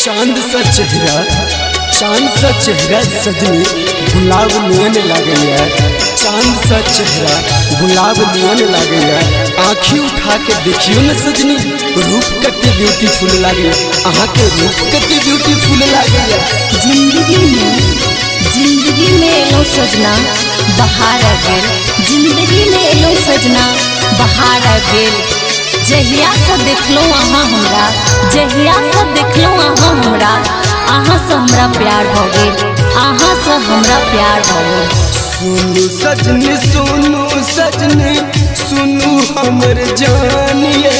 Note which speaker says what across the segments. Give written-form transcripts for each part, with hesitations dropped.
Speaker 1: चांद सा चेहरा सजनी गुलाब नियन लागैया। चांद सा चेहरा गुलाब नियन लागैया। आँखी उठा के देखियो न सजनी, रूप कते ब्यूटीफुल लागे। अहाँ के रूप कते ब्यूटीफुल लागैया।
Speaker 2: जिंदगी में एलो सजना बहार आ गेल। जिंदगी में एलो सजना बहार आ गेल। जहिया से देखलो अहाँ हमरा, जहिया से देखलो अहाँ हमरा, अहाँ से हमरा प्यार हो गेल। अहाँ से हमरा प्यार हो गेल।
Speaker 1: सुनू सजनी सुनू सजनी सुनू हमर जानिए।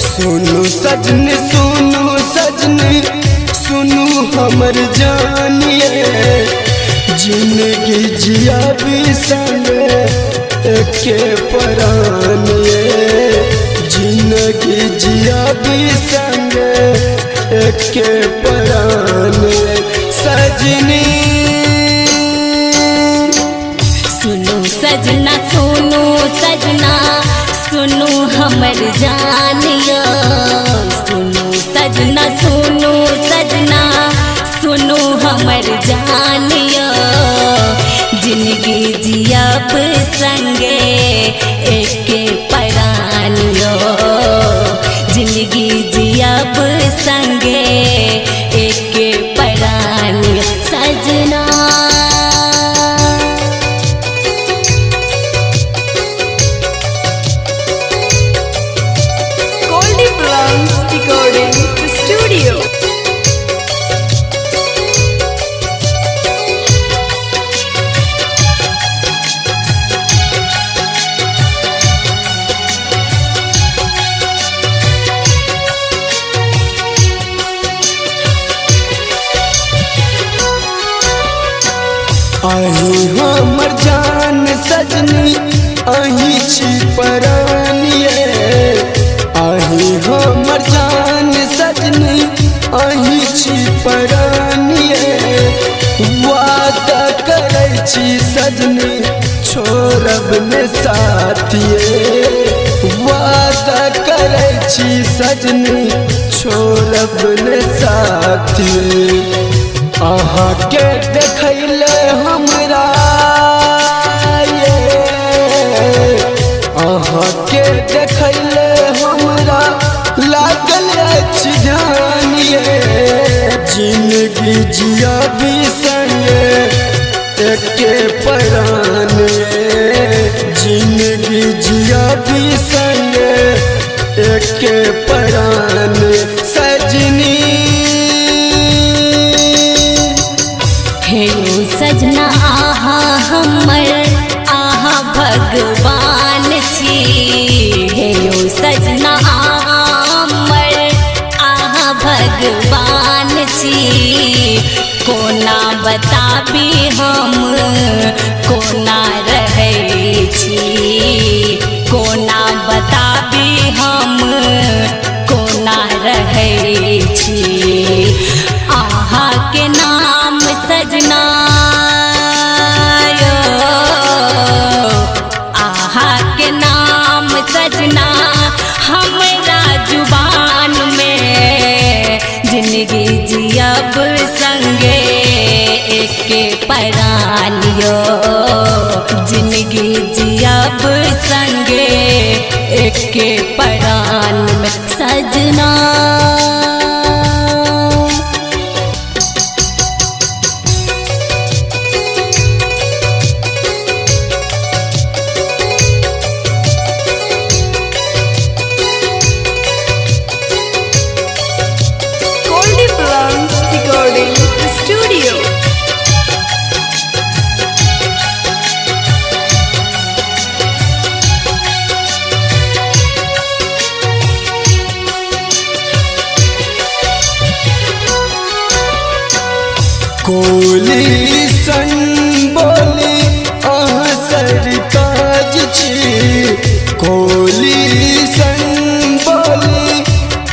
Speaker 1: सुनू सजनी सुनू सजनी सुनू हमर जानिए। जिंदगी जिया भी संग एके परानिए। जिंदगी जिया भी संग एके परानिए। सजनी
Speaker 2: सुनो सजना सुनो सजना सुनो हमर जानिया। सुनो सजना सुनो सजना सुनो हमर जानिया। जिंदगी जियब संगे एके परानियो। जिंदगी जियब संगे एके परानियो सजना।
Speaker 3: Recording Studio.
Speaker 1: अही हमर जान सजनी अही छी परानिए। अही हमर जान सजनी अही छी परानिए। वादा करै छी सजनी छोड़ब ने साथिए। वादा करै छी सजनी छोड़ब ने साथिए। अहाँ के देखैले हमरा अहाँ के देखैले हमरा लागल अछि जानिए। जिंदगी जिया भी संगे एके परानिए। जिंदगी जिया भी संगे एके परानिए सजनी।
Speaker 2: हे सजना आहा हमर आहा भगवान छी। हे सजना आहा हमर आहा भगवान छी। कोना बताबी हम कोना रहै छी। कोना बताबी हम कोना रहै छी। आहा के नाम सजना यो। आहा के नाम सजना हमरा जुबान में। जिंदगी जियब संगे एके परानियो। जिंदगी जियब संगे एके परान में सजना।
Speaker 3: Recording Studio.
Speaker 1: कोली सन बोली अहाँ सरताज छी। कोली सन बोली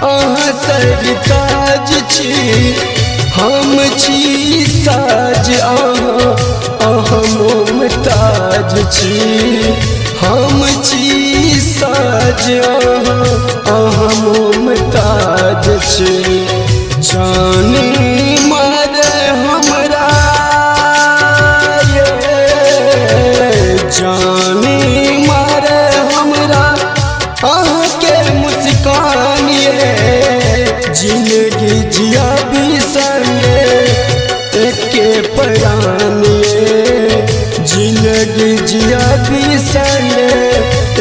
Speaker 1: अहाँ सरताज छी। हम छी साज अहाँ मुमताज छी। हम छी साज अहाँ मुमताज छी। जानी मारे हमरा ये जानी मारे हमरा के मुस्कान ये जिंदगी जिया भी संगे एके परान ये जिंदगी जिया भी संगे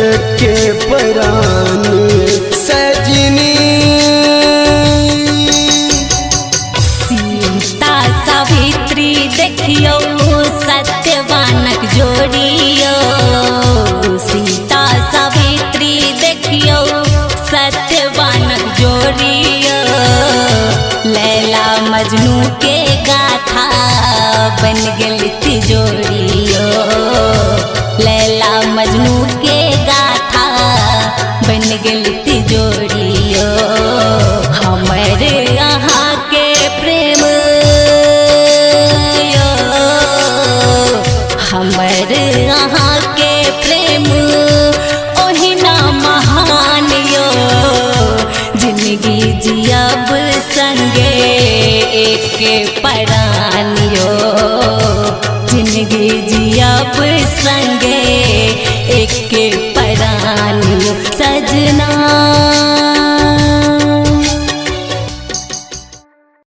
Speaker 1: एके परान सजनी
Speaker 2: सीता सावित्री देखियो सत्यवानक जोड़ियो सीता सावित्री देखियो सत्यवानक जोड़ियो लैला मजनू के गाथा बन गेल तिजोरियो लैला मजनू के गाथा बन गेल तिजोरियो हमरे यहाँ के प्रेम यो हमरे यहाँ के प्रेम ओहिना महान यो जिंदगी जियब संगे एके परान यो जिंदगी जियब संगे एके